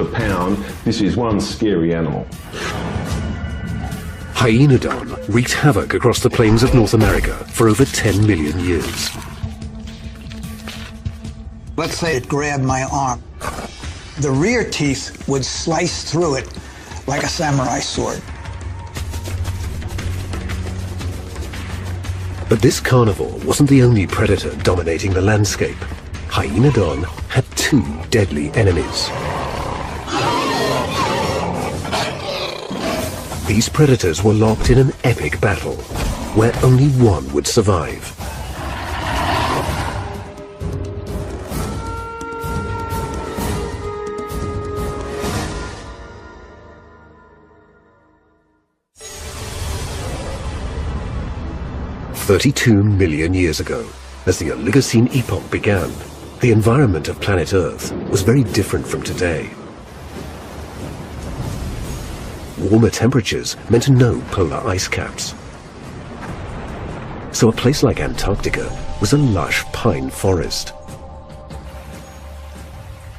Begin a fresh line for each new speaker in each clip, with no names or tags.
per pound. This is one scary animal.
Hyaenodon wreaked havoc across the plains of North America for over 10 million years.
Let's say it grabbed my arm. The rear teeth would slice through it like a samurai sword.
But this carnivore wasn't the only predator dominating the landscape. Hyaenodon had two deadly enemies. These predators were locked in an epic battle, where only one would survive. "32 million years ago, as the Oligocene epoch began, the environment of planet Earth was very different from today. Warmer temperatures meant no polar ice caps. So a place like Antarctica was a lush pine forest.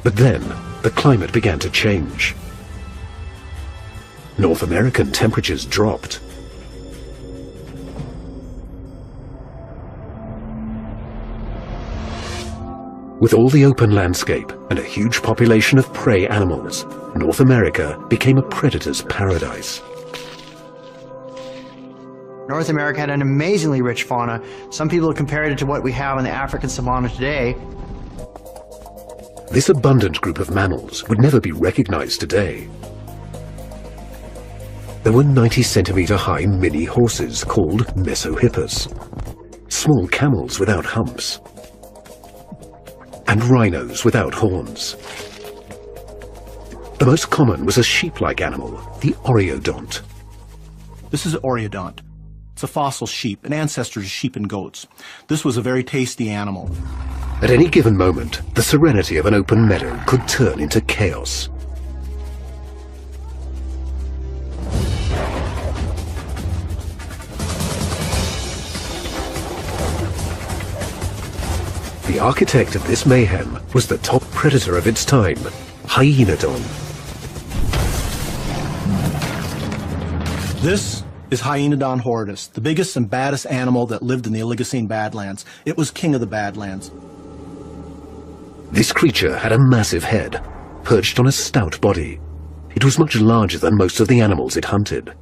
But then, the climate began to change. North American temperatures dropped. With all the open landscape and a huge population of prey animals, North America became a predator's paradise.
North America had an amazingly rich fauna. Some people have compared it to what we have in the African savanna today.
This abundant group of mammals would never be recognized today. There were 90-centimeter high mini horses called mesohippus, small camels without humps, and rhinos without horns. The most common was a sheep-like animal, the oreodont.
This is an oreodont. It's a fossil sheep, an ancestor to sheep and goats. This was a very tasty animal.
At any given moment, the serenity of an open meadow could turn into chaos. The architect of this mayhem was the top predator of its time, Hyaenodon.
This is Hyaenodon horridus, the biggest and baddest animal that lived in the Oligocene Badlands. It was king of the Badlands.
This creature had a massive head, perched on a stout body. It was much larger than most of the animals it hunted.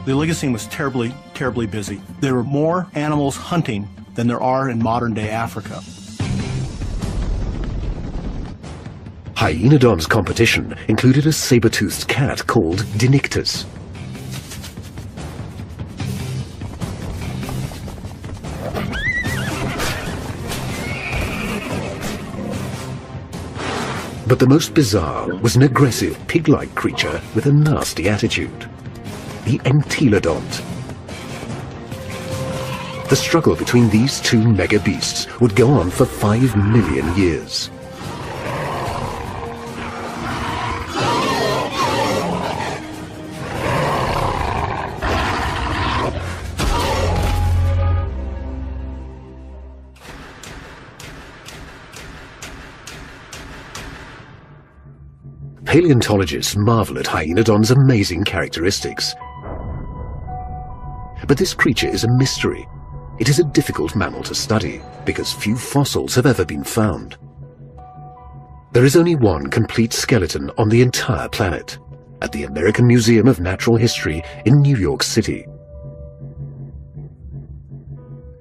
The Oligocene was terribly, terribly busy. There were more animals hunting than there are in modern-day Africa.
Hyaenodon's competition included a saber-toothed cat called Dinictus. But the most bizarre was an aggressive pig-like creature with a nasty attitude. The Entelodont. The struggle between these two mega beasts would go on for 5 million years. Paleontologists marvel at Hyaenodon's amazing characteristics. But this creature is a mystery. It is a difficult mammal to study because few fossils have ever been found. There is only one complete skeleton on the entire planet, at the American Museum of Natural History in New York City.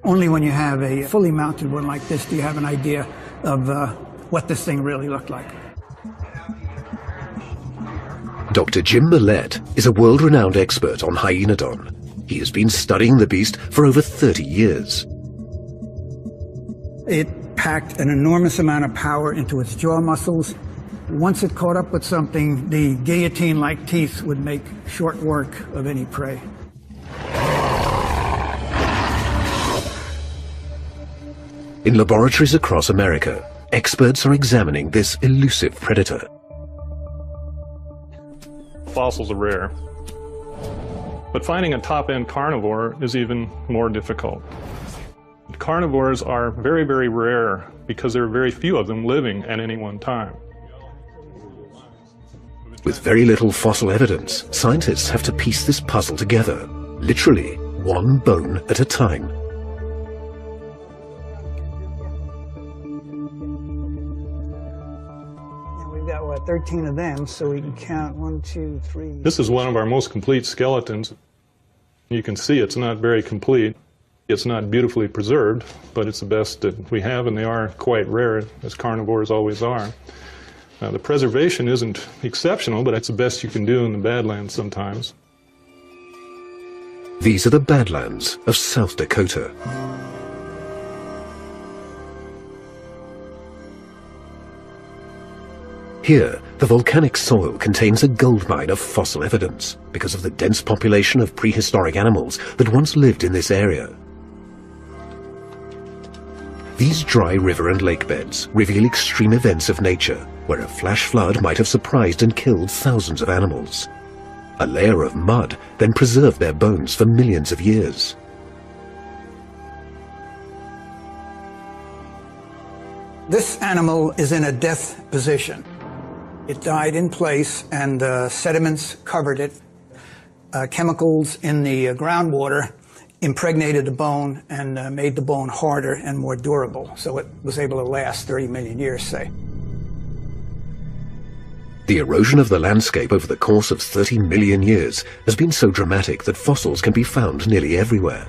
Only when you have a fully mounted one like this do you have an idea of what this thing really looked like.
Dr. Jim Millett is a world-renowned expert on Hyaenodon. He has been studying the beast for over 30 years.
It packed an enormous amount of power into its jaw muscles. Once it caught up with something, the guillotine-like teeth would make short work of any prey.
In laboratories across America, experts are examining this elusive predator.
fossils are rare. But finding a top-end carnivore is even more difficult. Carnivores are very, very rare because there are very few of them living at any one time.
With very little fossil evidence, scientists have to piece this puzzle together, literally one bone at a time.
And we've got, what, 13 of them, so we can count 1, 2, 3.
This is one of our most complete skeletons. You can see it's not very complete. It's not beautifully preserved, but it's the best that we have, and they are quite rare, as carnivores always are. The preservation isn't exceptional, but it's the best you can do in the Badlands sometimes.
These are the Badlands of South Dakota. Here, the volcanic soil contains a goldmine of fossil evidence because of the dense population of prehistoric animals that once lived in this area. These dry river and lake beds reveal extreme events of nature, where a flash flood might have surprised and killed thousands of animals. A layer of mud then preserved their bones for millions of years.
This animal is in a death position. It died in place, and sediments covered it. Chemicals in the groundwater impregnated the bone and made the bone harder and more durable, so it was able to last 30 million years, say.
The erosion of the landscape over the course of 30 million years has been so dramatic that fossils can be found nearly everywhere.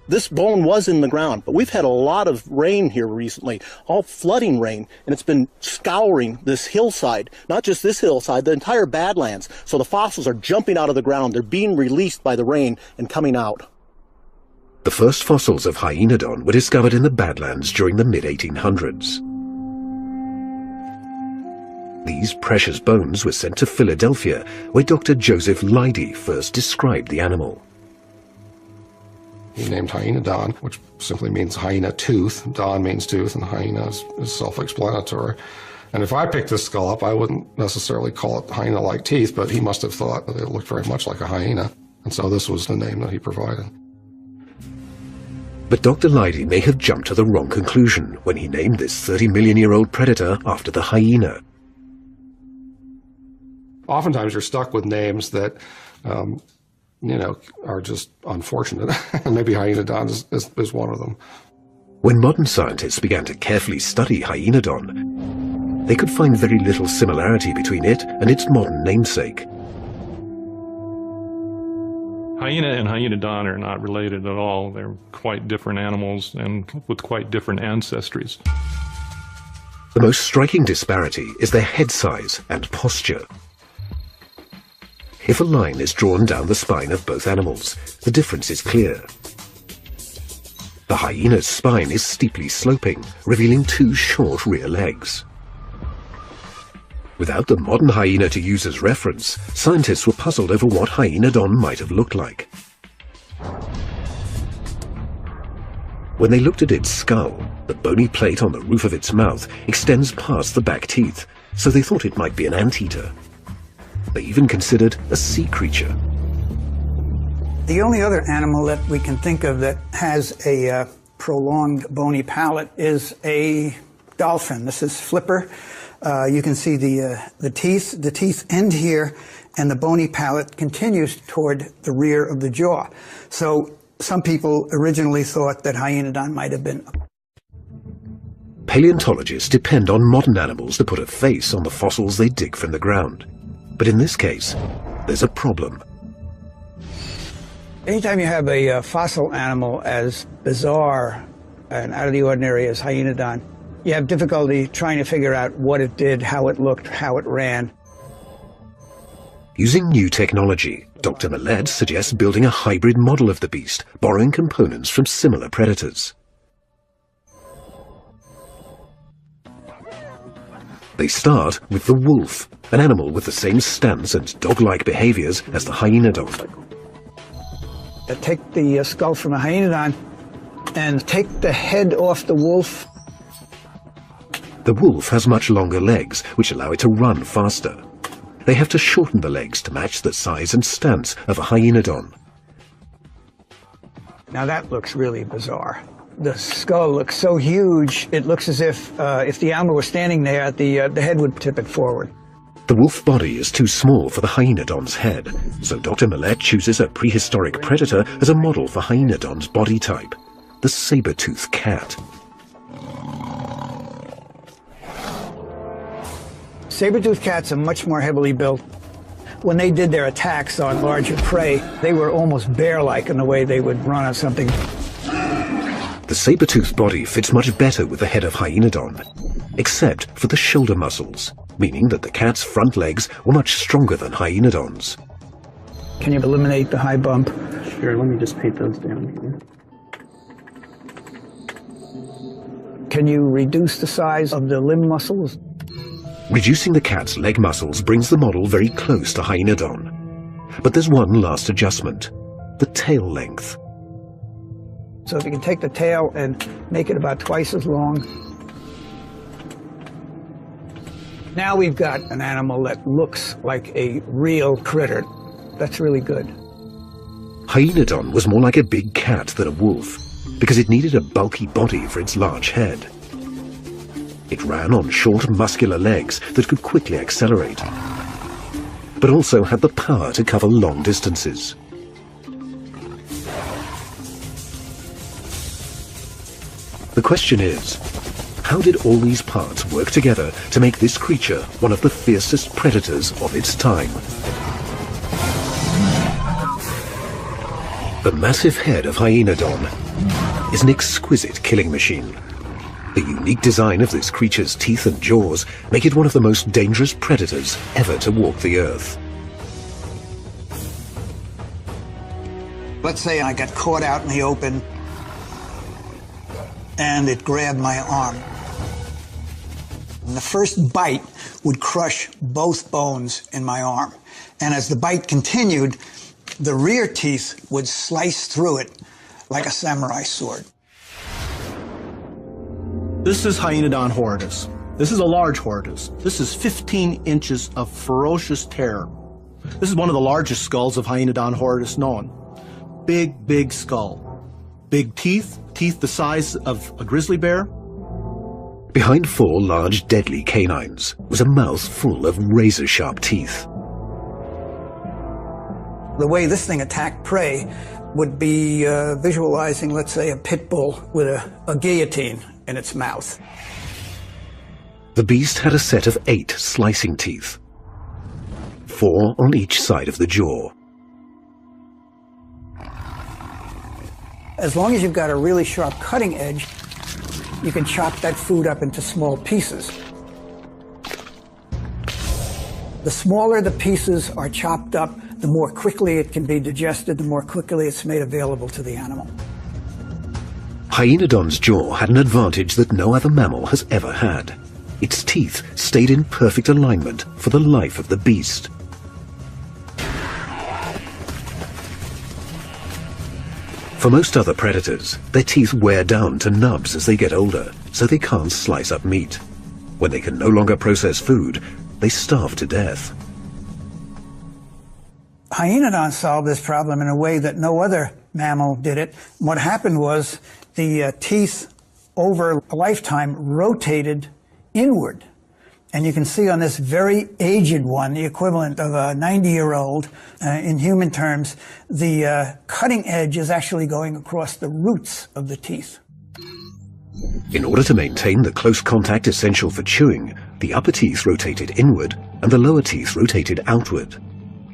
This bone was in the ground, but we've had a lot of rain here recently, all flooding rain, and it's been scouring this hillside, not just this hillside, the entire Badlands. So the fossils are jumping out of the ground. They're being released by the rain and coming out.
The first fossils of hyenodon were discovered in the Badlands during the mid-1800s. These precious bones were sent to Philadelphia, where Dr. Joseph Leidy first described the animal.
He named hyenodon, which simply means hyena tooth. Don means tooth, and hyena is self-explanatory. And if I picked this skull up, I wouldn't necessarily call it hyena-like teeth, but he must have thought that it looked very much like a hyena. And so this was the name that he provided.
But Dr. Leidy may have jumped to the wrong conclusion when he named this 30-million-year-old predator after the hyena.
Oftentimes you're stuck with names that are just unfortunate. And maybe hyenodon is one of them.
When modern scientists began to carefully study hyenodon, they could find very little similarity between it and its modern namesake.
Hyena and hyenodon are not related at all. They're quite different animals and with quite different ancestries.
The most striking disparity is their head size and posture. If a line is drawn down the spine of both animals, the difference is clear. The hyena's spine is steeply sloping, revealing two short rear legs. Without the modern hyena to use as reference, scientists were puzzled over what hyenodon might have looked like. When they looked at its skull, the bony plate on the roof of its mouth extends past the back teeth, so they thought it might be an anteater. They even considered a sea creature.
The only other animal that we can think of that has a prolonged bony palate is a dolphin. This is Flipper. You can see the teeth. The teeth end here, and the bony palate continues toward the rear of the jaw. So some people originally thought that hyenodon might have been.
Paleontologists depend on modern animals to put a face on the fossils they dig from the ground. But in this case, there's a problem.
Anytime you have a fossil animal as bizarre and out of the ordinary as hyenodon, you have difficulty trying to figure out what it did, how it looked, how it ran.
Using new technology, Dr. Millett suggests building a hybrid model of the beast, borrowing components from similar predators. They start with the wolf, an animal with the same stance and dog-like behaviors as the hyenodon.
Take the skull from a hyenodon and take the head off the wolf.
The The wolf has much longer legs, which allow it to run faster. They have to shorten the legs to match the size and stance of a hyenodon.
Now that looks really bizarre. The skull looks so huge, it looks as if the animal were standing there, the head would tip it forward.
The wolf body is too small for the hyenodon's head, so Dr. Millett chooses a prehistoric predator as a model for hyenodon's body type, the saber-toothed cat.
Saber-toothed cats are much more heavily built. When they did their attacks on larger prey, they were almost bear-like in the way they would run on something.
The saber-toothed body fits much better with the head of hyenodon, except for the shoulder muscles, meaning that the cat's front legs were much stronger than hyenodon's.
Can you eliminate the high bump?
Sure, let me just paint those down here.
Can you reduce the size of the limb muscles?
Reducing the cat's leg muscles brings the model very close to hyenodon. But there's one last adjustment, the tail length.
So if you can take the tail and make it about twice as long. Now we've got an animal that looks like a real critter. That's really good.
Hyenodon was more like a big cat than a wolf, because it needed a bulky body for its large head. It ran on short, muscular legs that could quickly accelerate, but also had the power to cover long distances. The question is, how did all these parts work together to make this creature one of the fiercest predators of its time? The massive head of hyenodon is an exquisite killing machine. The unique design of this creature's teeth and jaws make it one of the most dangerous predators ever to walk the earth.
Let's say I got caught out in the open and it grabbed my arm. And the first bite would crush both bones in my arm. And as the bite continued, the rear teeth would slice through it like a samurai sword.
This is Hyenodon horridus. This is a large horridus. This is 15 inches of ferocious terror. This is one of the largest skulls of Hyenodon horridus known. Big, big skull. Big teeth, teeth the size of a grizzly bear.
Behind four large, deadly canines was a mouth full of razor-sharp teeth.
The way this thing attacked prey would be visualizing, let's say, a pit bull with a guillotine in its mouth.
The beast had a set of 8 slicing teeth, 4 on each side of the jaw.
As long as you've got a really sharp cutting edge, you can chop that food up into small pieces. The smaller the pieces are chopped up, the more quickly it can be digested, the more quickly it's made available to the animal.
Hyenodon's jaw had an advantage that no other mammal has ever had. Its teeth stayed in perfect alignment for the life of the beast. For most other predators, their teeth wear down to nubs as they get older, so they can't slice up meat. When they can no longer process food, they starve to death.
Hyenodon solved this problem in a way that no other mammal did it. What happened was the teeth over a lifetime rotated inward. And you can see on this very aged one, the equivalent of a 90-year-old in human terms, the cutting edge is actually going across the roots of the teeth.
In order to maintain the close contact essential for chewing, the upper teeth rotated inward and the lower teeth rotated outward.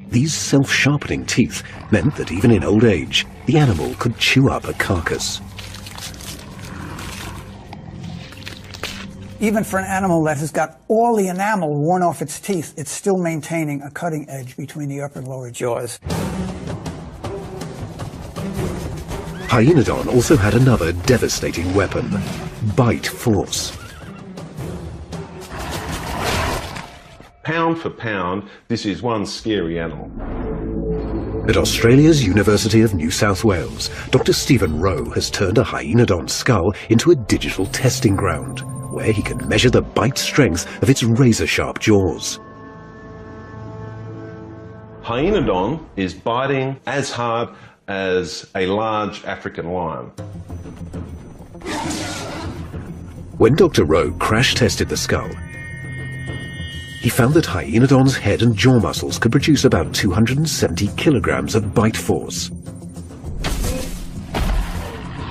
These self-sharpening teeth meant that even in old age, the animal could chew up a carcass.
Even for an animal that has got all the enamel worn off its teeth, it's still maintaining a cutting edge between the upper and lower jaws.
Hyenodon also had another devastating weapon, bite force.
Pound for pound, this is one scary animal.
At Australia's University of New South Wales, Dr. Stephen Rowe has turned a hyenodon skull into a digital testing ground, where he can measure the bite strength of its razor-sharp jaws.
Hyaenodon is biting as hard as a large African lion.
When Dr. Rowe crash-tested the skull, he found that Hyaenodon's head and jaw muscles could produce about 270 kilograms of bite force.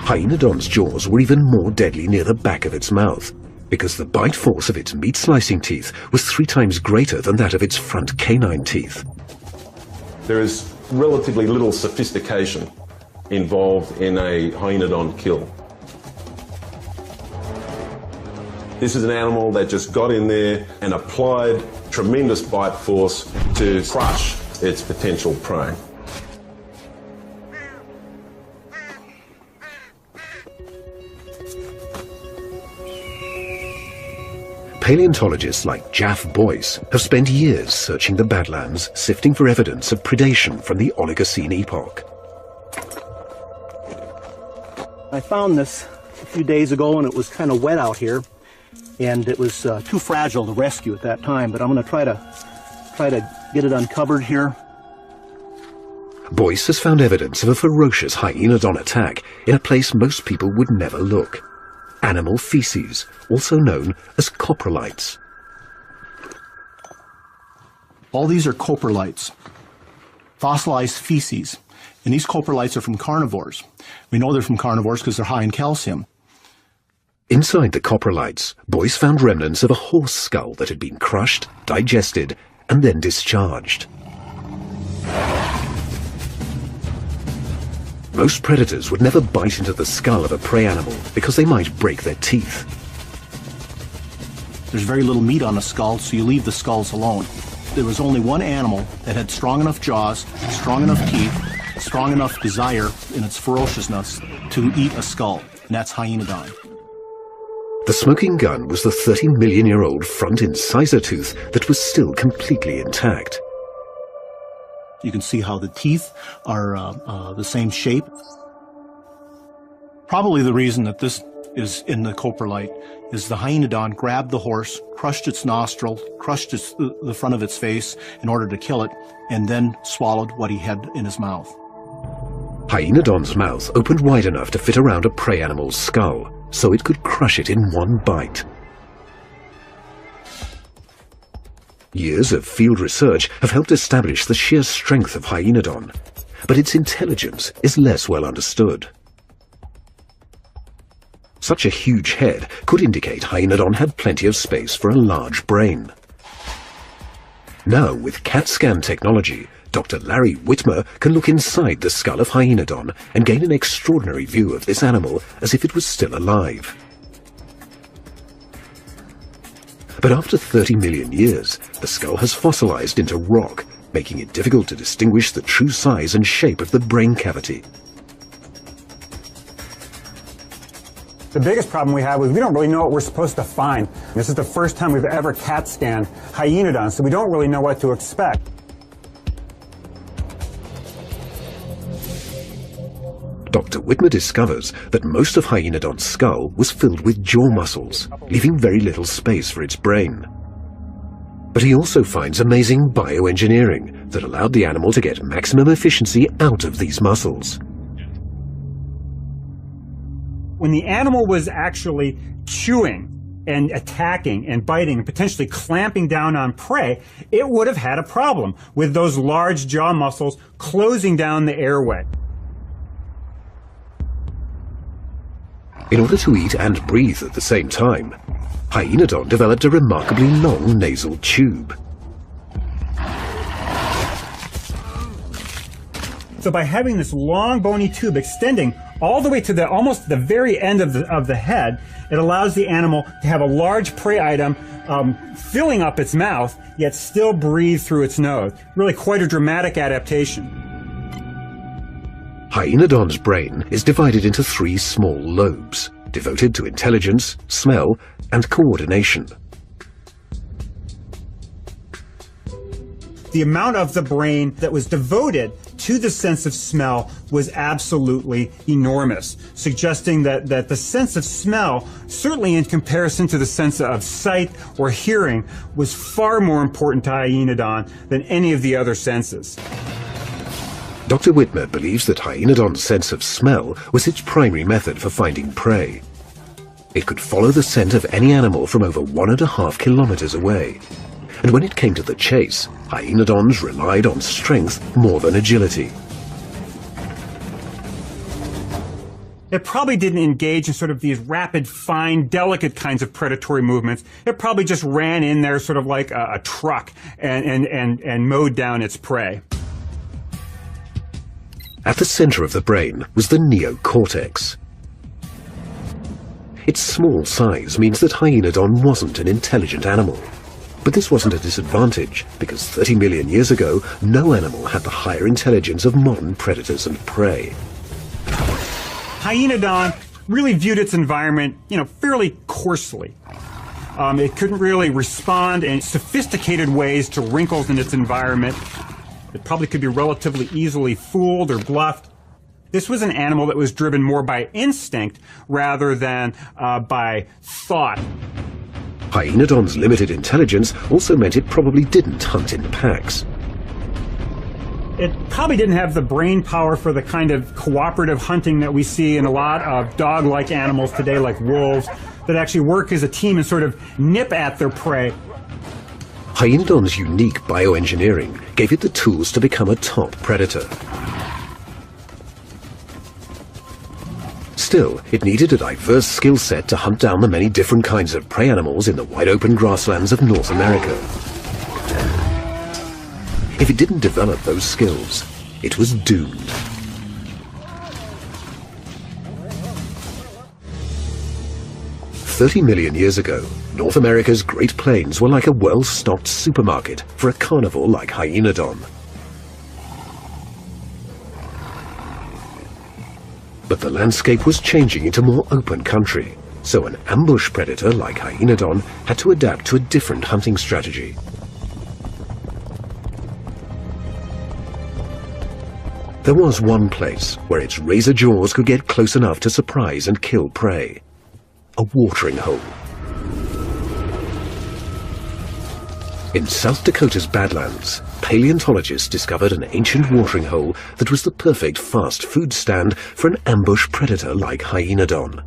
Hyaenodon's jaws were even more deadly near the back of its mouth, because the bite force of its meat-slicing teeth was 3 times greater than that of its front canine teeth.
There is relatively little sophistication involved in a Hyaenodon kill. This is an animal that just got in there and applied tremendous bite force to crush its potential prey.
Paleontologists like Jaff Boyce have spent years searching the Badlands, sifting for evidence of predation from the Oligocene epoch.
I found this a few days ago, and it was kind of wet out here, and it was too fragile to rescue at that time, but I'm going to try to get it uncovered here.
Boyce has found evidence of a ferocious Hyaenodon attack in a place most people would never look: animal feces, also known as coprolites.
All these are coprolites, fossilized feces, and these coprolites are from carnivores. We know they're from carnivores because they're high in calcium.
Inside the coprolites, Boyce found remnants of a horse skull that had been crushed, digested, and then discharged. Most predators would never bite into the skull of a prey animal because they might break their teeth.
There's very little meat on the skull, so you leave the skulls alone. There was only one animal that had strong enough jaws, strong enough teeth, strong enough desire in its ferociousness to eat a skull, and that's Hyaenodon.
The smoking gun was the 30-million-year-old front incisor tooth that was still completely intact.
You can see how the teeth are the same shape. Probably the reason that this is in the coprolite is the Hyaenodon grabbed the horse, crushed its nostril, crushed the front of its face in order to kill it, and then swallowed what he had in his mouth.
Hyaenodon's mouth opened wide enough to fit around a prey animal's skull, so it could crush it in one bite. Years of field research have helped establish the sheer strength of Hyaenodon, but its intelligence is less well understood. Such a huge head could indicate Hyaenodon had plenty of space for a large brain. Now, with CAT scan technology, Dr. Larry Whitmer can look inside the skull of Hyaenodon and gain an extraordinary view of this animal as if it was still alive. But after 30 million years, the skull has fossilized into rock, making it difficult to distinguish the true size and shape of the brain cavity.
The biggest problem we have is we don't really know what we're supposed to find. This is the first time we've ever CAT scanned Hyaenodon, so we don't really know what to expect.
Dr. Whitmer discovers that most of Hyaenodon's skull was filled with jaw muscles, leaving very little space for its brain. But he also finds amazing bioengineering that allowed the animal to get maximum efficiency out of these muscles.
When the animal was actually chewing and attacking and biting and potentially clamping down on prey, it would have had a problem with those large jaw muscles closing down the airway.
In order to eat and breathe at the same time, Hyaenodon developed a remarkably long nasal tube.
So by having this long bony tube extending all the way to almost the very end of the head, it allows the animal to have a large prey item filling up its mouth, yet still breathe through its nose. Really quite a dramatic adaptation.
Hyaenodon's brain is divided into 3 small lobes, devoted to intelligence, smell, and coordination.
The amount of the brain that was devoted to the sense of smell was absolutely enormous, suggesting that the sense of smell, certainly in comparison to the sense of sight or hearing, was far more important to Hyaenodon than any of the other senses.
Dr. Whitmer believes that Hyaenodon's sense of smell was its primary method for finding prey. It could follow the scent of any animal from over 1.5 kilometers away. And when it came to the chase, Hyaenodons relied on strength more than agility.
It probably didn't engage in sort of these rapid, fine, delicate kinds of predatory movements. It probably just ran in there sort of like a truck and mowed down its prey.
At the center of the brain was the neocortex. Its small size means that Hyaenodon wasn't an intelligent animal. But this wasn't a disadvantage, because 30 million years ago, no animal had the higher intelligence of modern predators and prey.
Hyaenodon really viewed its environment, fairly coarsely. It couldn't really respond in sophisticated ways to wrinkles in its environment. It probably could be relatively easily fooled or bluffed. This was an animal that was driven more by instinct rather than by thought.
Hyaenodon's limited intelligence also meant it probably didn't hunt in packs.
It probably didn't have the brain power for the kind of cooperative hunting that we see in a lot of dog-like animals today, like wolves, that actually work as a team and sort of nip at their prey.
Hyaenodon's unique bioengineering gave it the tools to become a top predator. Still, it needed a diverse skill set to hunt down the many different kinds of prey animals in the wide-open grasslands of North America. If it didn't develop those skills, it was doomed. "30 million years ago, North America's Great Plains were like a well-stocked supermarket for a carnivore like Hyaenodon. But the landscape was changing into more open country, so an ambush predator like Hyaenodon had to adapt to a different hunting strategy. There was one place where its razor jaws could get close enough to surprise and kill prey: a watering hole. In South Dakota's Badlands, paleontologists discovered an ancient watering hole that was the perfect fast food stand for an ambush predator like Hyaenodon.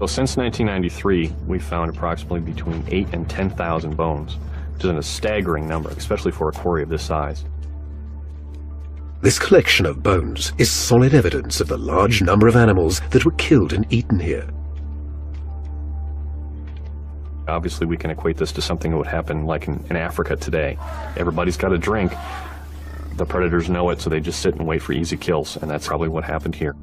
Well, since 1993, we've found approximately between 8,000 and 10,000 bones, which is a staggering number, especially for a quarry of this size.
This collection of bones is solid evidence of the large number of animals that were killed and eaten here.
Obviously, we can equate this to something that would happen like in Africa today. Everybody's got a drink. The predators know it, so they just sit and wait for easy kills, and that's probably what happened here.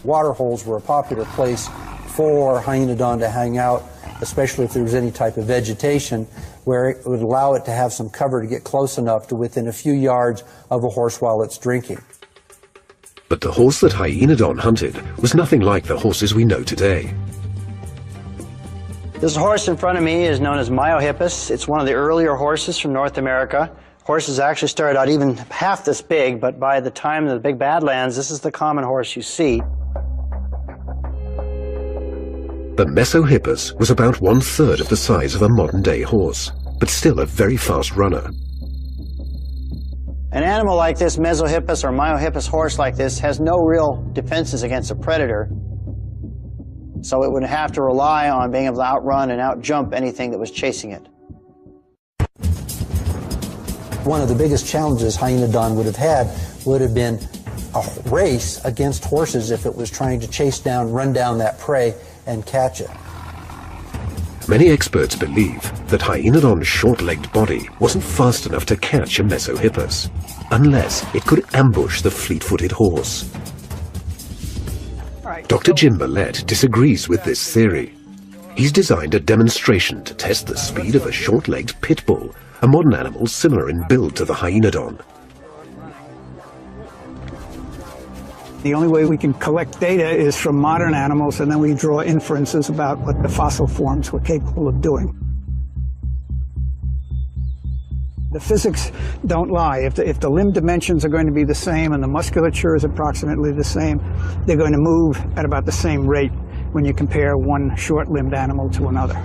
Water holes were a popular place for Hyaenodon to hang out, especially if there was any type of vegetation, where it would allow it to have some cover to get close enough to within a few yards of a horse while it's drinking.
But the horse that Hyaenodon hunted was nothing like the horses we know today.
This horse in front of me is known as Myohippus. It's one of the earlier horses from North America. Horses actually started out even half this big, but by the time of the big badlands, this is the common horse you see.
The Mesohippus was about 1/3 of the size of a modern-day horse, but still a very fast runner.
An animal like this, Mesohippus or Myohippus horse like this, has no real defenses against a predator. So it would have to rely on being able to outrun and outjump anything that was chasing it.
One of the biggest challenges Hyaenodon would have been a race against horses if it was trying to chase down, run down that prey and catch it.
Many experts believe that Hyaenodon's short-legged body wasn't fast enough to catch a Mesohippus, unless it could ambush the fleet-footed horse. Dr. Jim Millett disagrees with this theory. He's designed a demonstration to test the speed of a short-legged pit bull, a modern animal similar in build to the Hyaenodon.
The only way we can collect data is from modern animals, and then we draw inferences about what the fossil forms were capable of doing. The physics don't lie. If the limb dimensions are going to be the same and the musculature is approximately the same, they're going to move at about the same rate when you compare one short-limbed animal to another.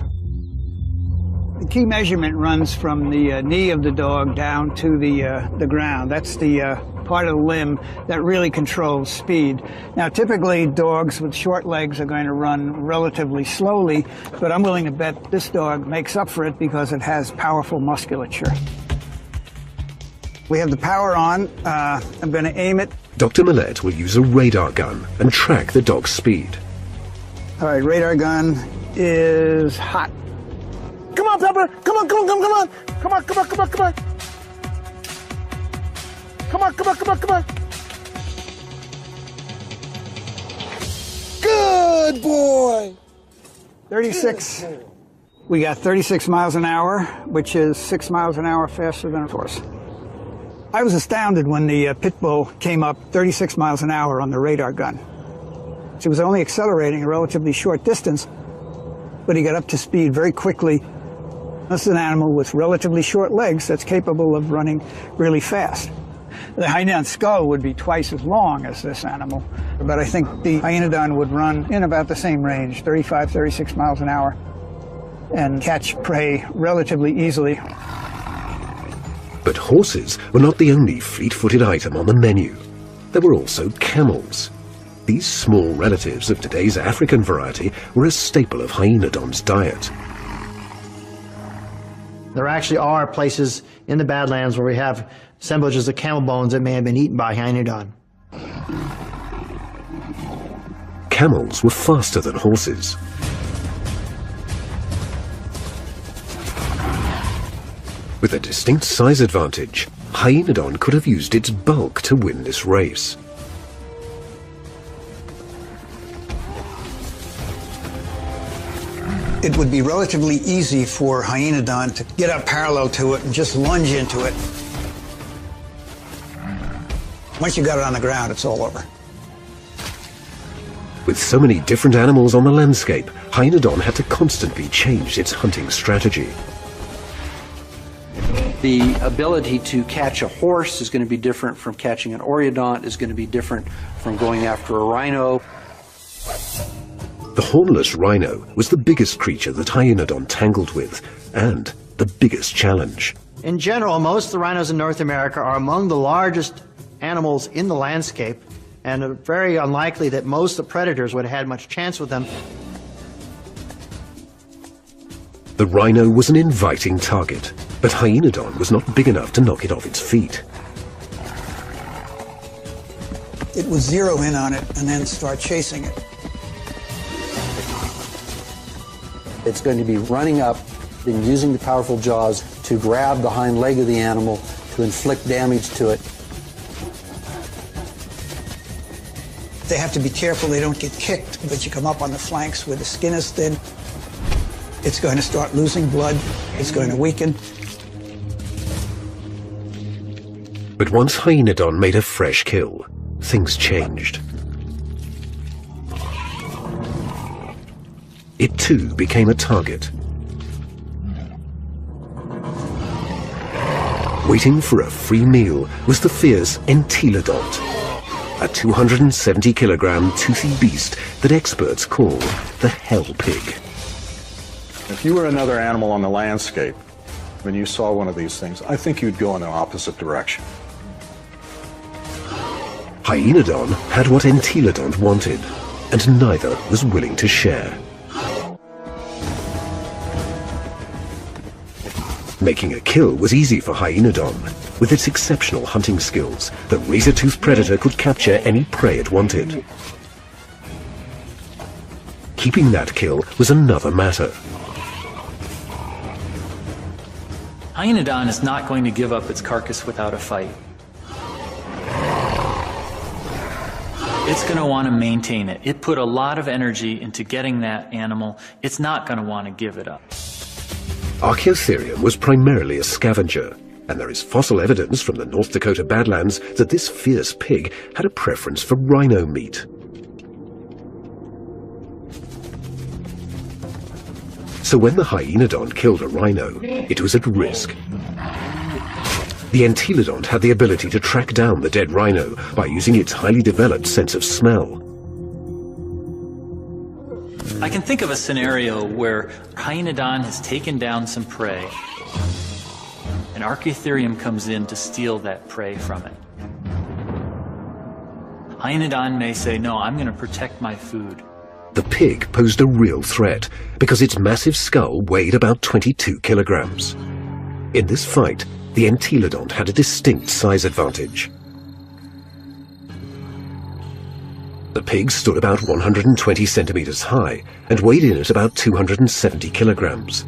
The key measurement runs from the knee of the dog down to the ground. That's the part of the limb that really controls speed. Now, typically, dogs with short legs are going to run relatively slowly, but I'm willing to bet this dog makes up for it because it has powerful musculature. We have the power on. I'm going to aim it.
Dr. Millett will use a radar gun and track the dog's speed.
All right, radar gun is hot.
Come on, Pepper! Come on, come on, come on, come on! Come on, come on, come on, come on! Come on, come on, come on, come on! Good boy!
36. We got 36 miles an hour, which is 6 miles an hour faster than a horse. I was astounded when the pit bull came up 36 miles an hour on the radar gun. It was only accelerating a relatively short distance, but he got up to speed very quickly. This is an animal with relatively short legs that's capable of running really fast. The hyenodon skull would be twice as long as this animal, but I think the hyenodon would run in about the same range, 35, 36 miles an hour, and catch prey relatively easily.
But horses were not the only fleet-footed item on the menu. There were also camels. These small relatives of today's African variety were a staple of hyenodon's diet.
There actually are places in the Badlands where we have assemblages of camel bones that may have been eaten by hyenodon.
Camels were faster than horses. With a distinct size advantage, hyenodon could have used its bulk to win this race.
It would be relatively easy for hyenodon to get up parallel to it and just lunge into it. Once you got it on the ground, it's all over.
With so many different animals on the landscape, hyenodon had to constantly change its hunting strategy.
The ability to catch a horse is going to be different from catching an oreodont, is going to be different from going after a rhino.
The hornless rhino was the biggest creature that hyenodon tangled with, and the biggest challenge.
In general, most of the rhinos in North America are among the largest animals in the landscape, and very unlikely that most of the predators would have had much chance with them.
The rhino was an inviting target, but hyenodon was not big enough to knock it off its feet.
It would zero in on it and then start chasing it.
It's going to be running up and using the powerful jaws to grab the hind leg of the animal to inflict damage to it.
They have to be careful they don't get kicked, but you come up on the flanks where the skin is thin. It's going to start losing blood. It's going to weaken.
But once hyenodon made a fresh kill, things changed. It too became a target. Waiting for a free meal was the fierce entelodont, a 270-kilogram toothy beast that experts call the hell pig.
If you were another animal on the landscape, when you saw one of these things, I think you'd go in the opposite direction.
Hyenodon had what entelodont wanted, and neither was willing to share. Making a kill was easy for hyenodon. With its exceptional hunting skills, the razor-toothed predator could capture any prey it wanted. Keeping that kill was another matter.
Hyenodon is not going to give up its carcass without a fight. It's going to want to maintain it. It put a lot of energy into getting that animal. It's not going to want to give it up.
Archaeotherium was primarily a scavenger, and there is fossil evidence from the North Dakota Badlands that this fierce pig had a preference for rhino meat. So when the hyenodon killed a rhino, it was at risk. The entelodont had the ability to track down the dead rhino by using its highly developed sense of smell.
I can think of a scenario where Hyaenodon has taken down some prey, and Archaeotherium comes in to steal that prey from it. Hyaenodon may say, no, I'm going to protect my food.
The pig posed a real threat because its massive skull weighed about 22 kilograms. In this fight, the entelodont had a distinct size advantage. The pig stood about 120 centimeters high and weighed in at about 270 kilograms.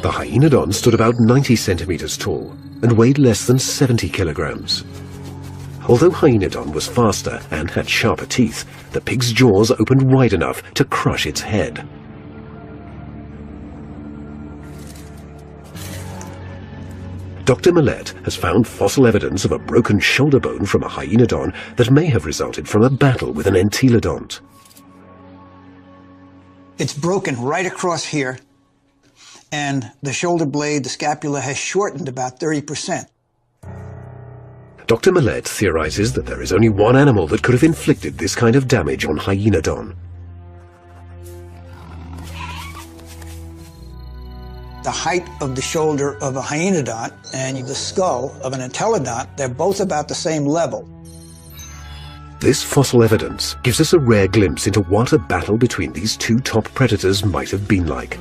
The Hyaenodon stood about 90 centimeters tall and weighed less than 70 kilograms. Although Hyaenodon was faster and had sharper teeth, the pig's jaws opened wide enough to crush its head. Dr. Millett has found fossil evidence of a broken shoulder bone from a Hyaenodon that may have resulted from a battle with an entelodont.
It's broken right across here, and the shoulder blade, the scapula, has shortened about 30%.
Dr. Millett theorizes that there is only one animal that could have inflicted this kind of damage on Hyaenodon.
The height of the shoulder of a Hyaenodont and the skull of an entelodont, they're both about the same level.
This fossil evidence gives us a rare glimpse into what a battle between these two top predators might have been like.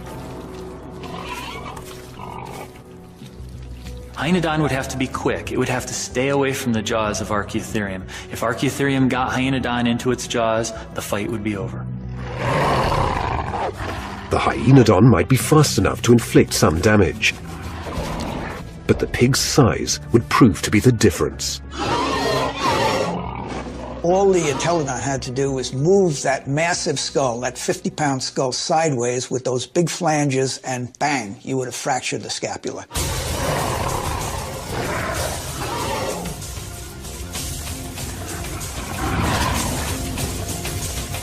Hyaenodon would have to be quick. It would have to stay away from the jaws of Archaeotherium. If Archaeotherium got Hyaenodon into its jaws, the fight would be over.
The Hyaenodon might be fast enough to inflict some damage, but the pig's size would prove to be the difference.
All the entelodont had to do was move that massive skull, that 50-pound skull, sideways with those big flanges, and bang, you would have fractured the scapula.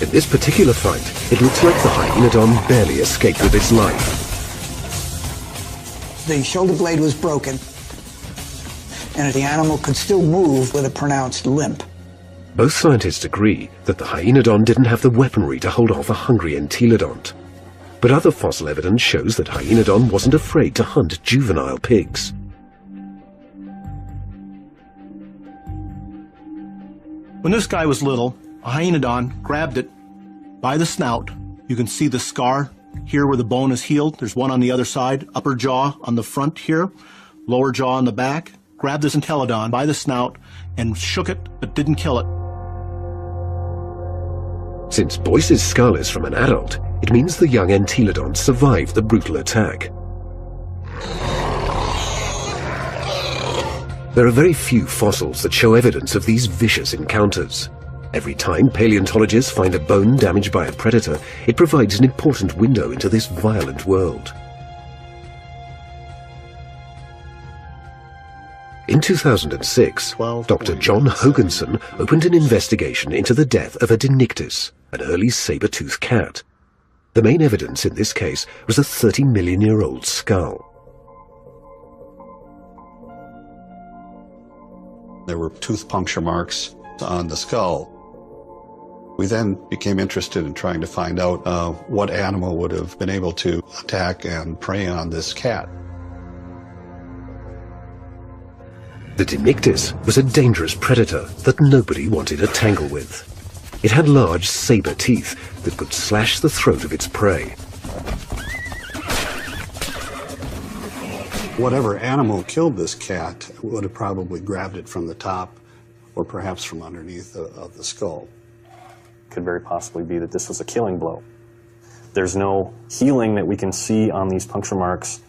In this particular fight, it looks like the Hyaenodon barely escaped with its life.
The shoulder blade was broken, and the animal could still move with a pronounced limp.
Both scientists agree that the Hyaenodon didn't have the weaponry to hold off a hungry entelodont. But other fossil evidence shows that Hyaenodon wasn't afraid to hunt juvenile pigs.
When this guy was little, a Hyaenodon grabbed it by the snout. You can see the scar here where the bone is healed. There's one on the other side, upper jaw on the front here, lower jaw on the back. Grabbed this entelodon by the snout and shook it, but didn't kill it.
Since Boyce's skull is from an adult, it means the young entelodon survived the brutal attack. There are very few fossils that show evidence of these vicious encounters. Every time paleontologists find a bone damaged by a predator, it provides an important window into this violent world. In 2006, Dr. John Hoganson opened an investigation into the death of a Denictus, an early saber-toothed cat. The main evidence in this case was a 30-million-year-old skull.
There were tooth puncture marks on the skull. We then became interested in trying to find out what animal would have been able to attack and prey on this cat.
The Denictus was a dangerous predator that nobody wanted to tangle with. It had large saber teeth that could slash the throat of its prey.
Whatever animal killed this cat would have probably grabbed it from the top or perhaps from underneath of the skull.
Could very possibly be that this was a killing blow. There's no healing that we can see on these puncture marks.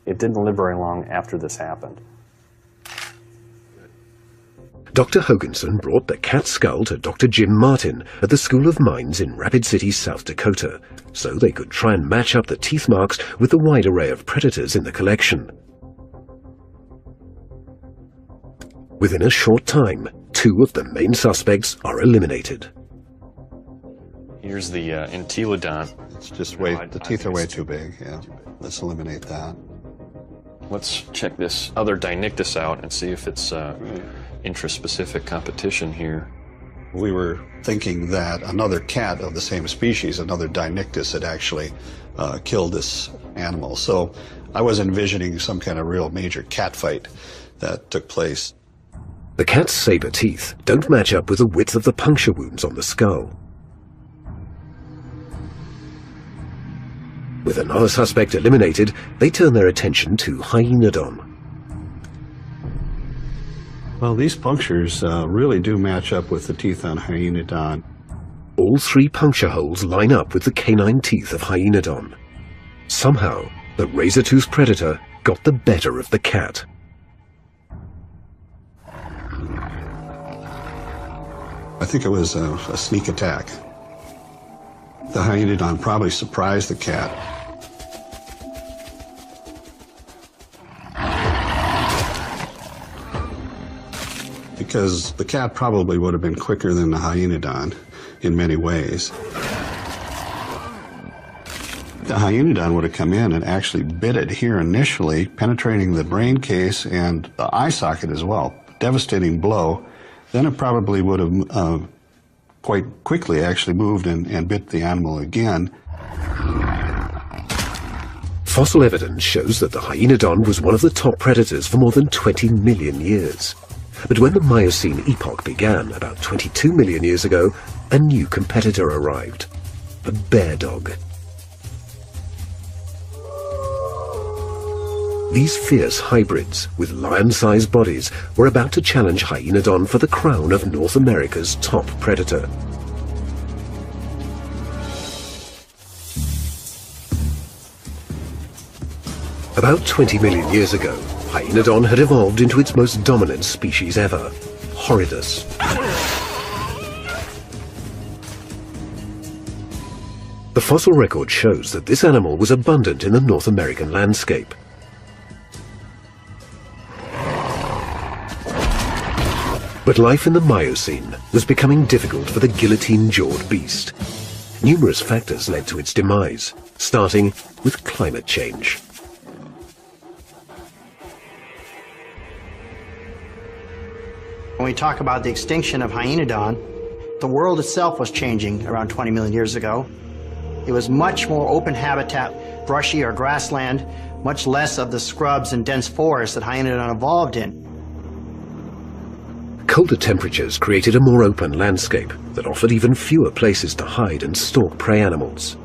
It didn't live very long after this happened.
Dr. Hoganson brought the cat skull to Dr. Jim Martin at the School of Mines in Rapid City, South Dakota, so they could try and match up the teeth marks with the wide array of predators in the collection. Within a short time, 2 of the main suspects are eliminated.
Here's the entelodon.
It's just the teeth are way too big, yeah. Let's eliminate that.
Let's check this other Dinictus out and see if it's intraspecific competition here.
We were thinking that another cat of the same species, another Dinictus, had actually killed this animal. So I was envisioning some kind of real major cat fight that took place.
The cat's saber teeth don't match up with the width of the puncture wounds on the skull. With another suspect eliminated, they turn their attention to Hyaenodon.
Well, these punctures really do match up with the teeth on Hyaenodon.
All 3 puncture holes line up with the canine teeth of Hyaenodon. Somehow, the razor-toothed predator got the better of the cat.
I think it was a sneak attack. The Hyaenodon probably surprised the cat. Because the cat probably would have been quicker than the Hyaenodon in many ways. The Hyaenodon would have come in and actually bit it here initially, penetrating the brain case and the eye socket as well. Devastating blow. Then it probably would have quite quickly actually moved and bit the animal again.
Fossil evidence shows that the Hyaenodon was one of the top predators for more than 20 million years. But when the Miocene epoch began, about 22 million years ago, a new competitor arrived, the bear dog. These fierce hybrids, with lion-sized bodies, were about to challenge Hyaenodon for the crown of North America's top predator. About 20 million years ago, Hyaenodon had evolved into its most dominant species ever, Horridus. The fossil record shows that this animal was abundant in the North American landscape. But life in the Miocene was becoming difficult for the guillotine-jawed beast. Numerous factors led to its demise, starting with climate change.
When we talk about the extinction of Hyaenodon, the world itself was changing around 20 million years ago. It was much more open habitat, brushy or grassland, much less of the scrubs and dense forests that Hyaenodon evolved in.
Colder temperatures created a more open landscape that offered even fewer places to hide and stalk prey animals.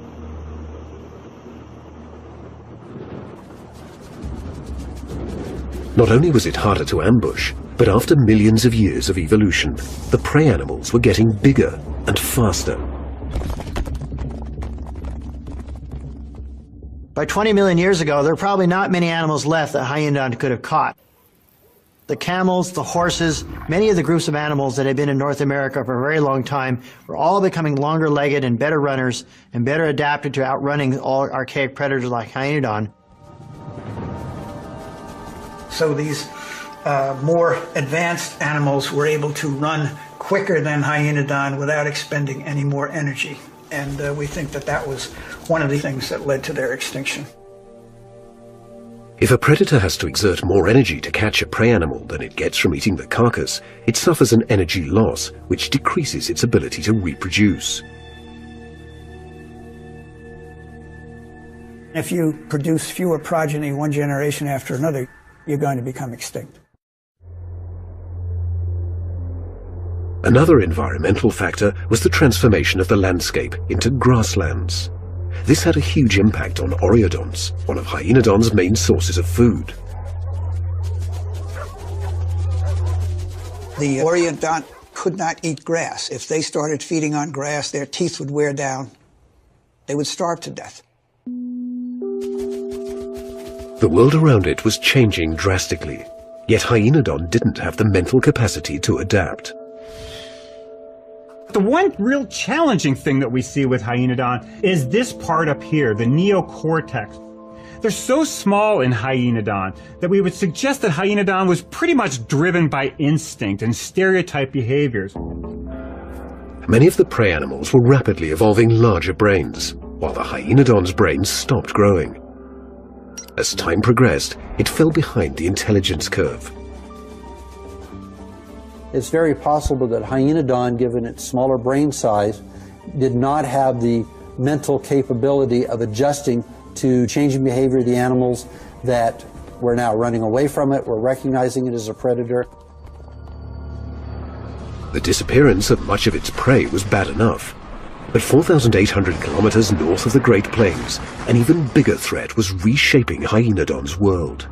Not only was it harder to ambush, but after millions of years of evolution, the prey animals were getting bigger and faster.
By 20 million years ago, there were probably not many animals left that Hyaenodon could have caught. The camels, the horses, many of the groups of animals that had been in North America for a very long time were all becoming longer-legged and better runners and better adapted to outrunning all archaic predators like Hyaenodon.
So these more advanced animals were able to run quicker than Hyaenodon without expending any more energy. And we think that that was one of the things that led to their extinction.
If a predator has to exert more energy to catch a prey animal than it gets from eating the carcass, it suffers an energy loss, which decreases its ability to reproduce.
If you produce fewer progeny one generation after another, you're going to become extinct.
Another environmental factor was the transformation of the landscape into grasslands. This had a huge impact on oreodonts, one of Hyaenodon's main sources of food.
The oreodont could not eat grass. If they started feeding on grass, their teeth would wear down. They would starve to death.
The world around it was changing drastically, yet Hyaenodon didn't have the mental capacity to adapt.
The one real challenging thing that we see with Hyaenodon is this part up here, the neocortex. They're so small in Hyaenodon that we would suggest that Hyaenodon was pretty much driven by instinct and stereotype behaviors.
Many of the prey animals were rapidly evolving larger brains, while the Hyaenodon's brains stopped growing. As time progressed, it fell behind the intelligence curve.
It's very possible that Hyaenodon, given its smaller brain size, did not have the mental capability of adjusting to changing behavior of the animals, that we're now running away from it, we're recognizing it as a predator.
The disappearance of much of its prey was bad enough, but 4,800 kilometers north of the Great Plains, an even bigger threat was reshaping Hyaenodon's world.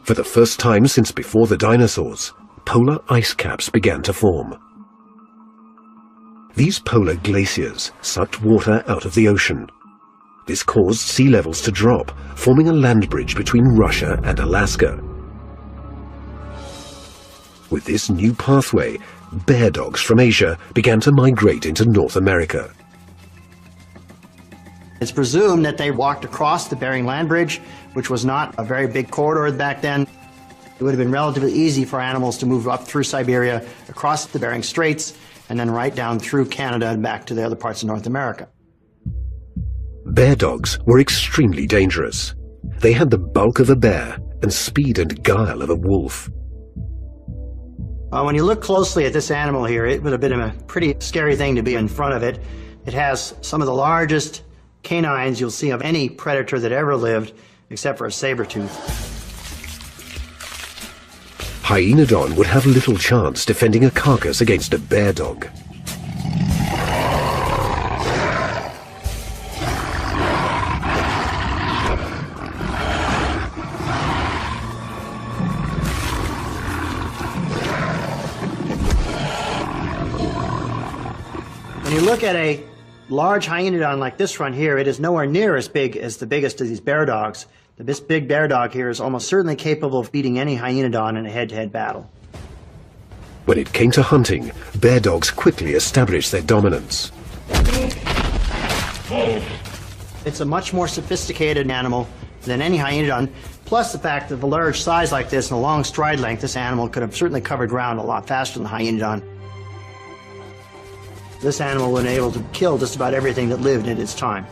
For the first time since before the dinosaurs, polar ice caps began to form. These polar glaciers sucked water out of the ocean. This caused sea levels to drop, forming a land bridge between Russia and Alaska. With this new pathway, bear dogs from Asia began to migrate into North America.
It's presumed that they walked across the Bering Land Bridge, which was not a very big corridor back then. It would have been relatively easy for animals to move up through Siberia, across the Bering Straits, and then right down through Canada and back to the other parts of North America.
Bear dogs were extremely dangerous. They had the bulk of a bear and speed and guile of a wolf.
When you look closely at this animal here, it would have been a pretty scary thing to be in front of it. It has some of the largest canines you'll see of any predator that ever lived, except for a saber-tooth.
Hyaenodon would have little chance defending a carcass against a bear dog.
When you look at a large Hyaenodon like this one here, it is nowhere near as big as the biggest of these bear dogs. This big bear dog here is almost certainly capable of beating any Hyaenodon in a head-to-head battle.
When it came to hunting, bear dogs quickly established their dominance.
It's a much more sophisticated animal than any Hyaenodon, plus the fact that of a large size like this and a long stride length, this animal could have certainly covered ground a lot faster than the Hyaenodon. This animal was able to kill just about everything that lived in its time.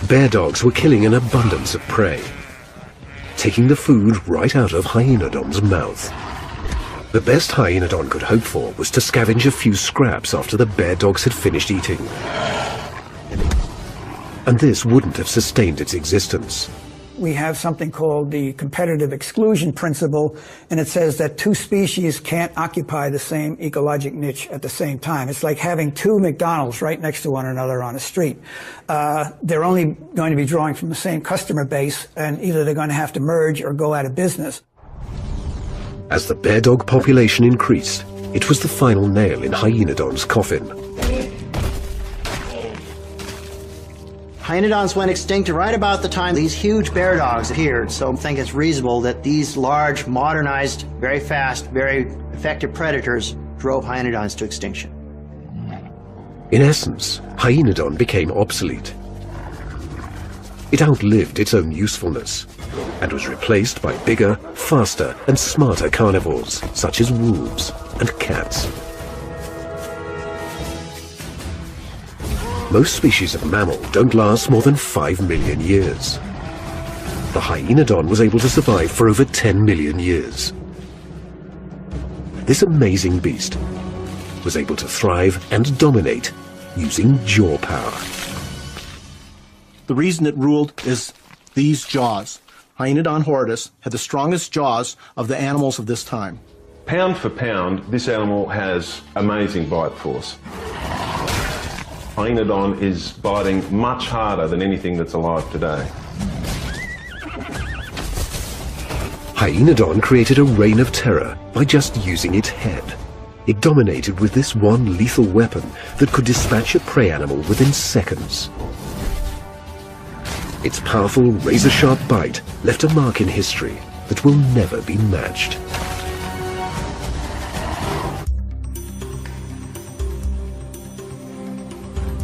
Bear dogs were killing an abundance of prey, taking the food right out of Hyaenodon's mouth. The best Hyaenodon could hope for was to scavenge a few scraps after the bear dogs had finished eating. And this wouldn't have sustained its existence.
We have something called the competitive exclusion principle, and it says that two species can't occupy the same ecologic niche at the same time. It's like having two McDonald's right next to one another on a street. They're only going to be drawing from the same customer base, and either they're going to have to merge or go out of business.
As the bear dog population increased, it was the final nail in Hyaenodon's coffin.
Hyaenodons went extinct right about the time these huge bear dogs appeared, so I think it's reasonable that these large, modernized, very fast, very effective predators drove Hyaenodons to extinction.
In essence, Hyaenodon became obsolete. It outlived its own usefulness and was replaced by bigger, faster, and smarter carnivores, such as wolves and cats. Most species of mammal don't last more than 5 million years. The Hyaenodon was able to survive for over 10 million years. This amazing beast was able to thrive and dominate using jaw power.
The reason it ruled is these jaws. Hyaenodon horridus had the strongest jaws of the animals of this time.
Pound for pound, this animal has amazing bite force. Hyaenodon is biting much harder than anything that's alive today.
Hyaenodon created a reign of terror by just using its head. It dominated with this one lethal weapon that could dispatch a prey animal within seconds. Its powerful razor-sharp bite left a mark in history that will never be matched.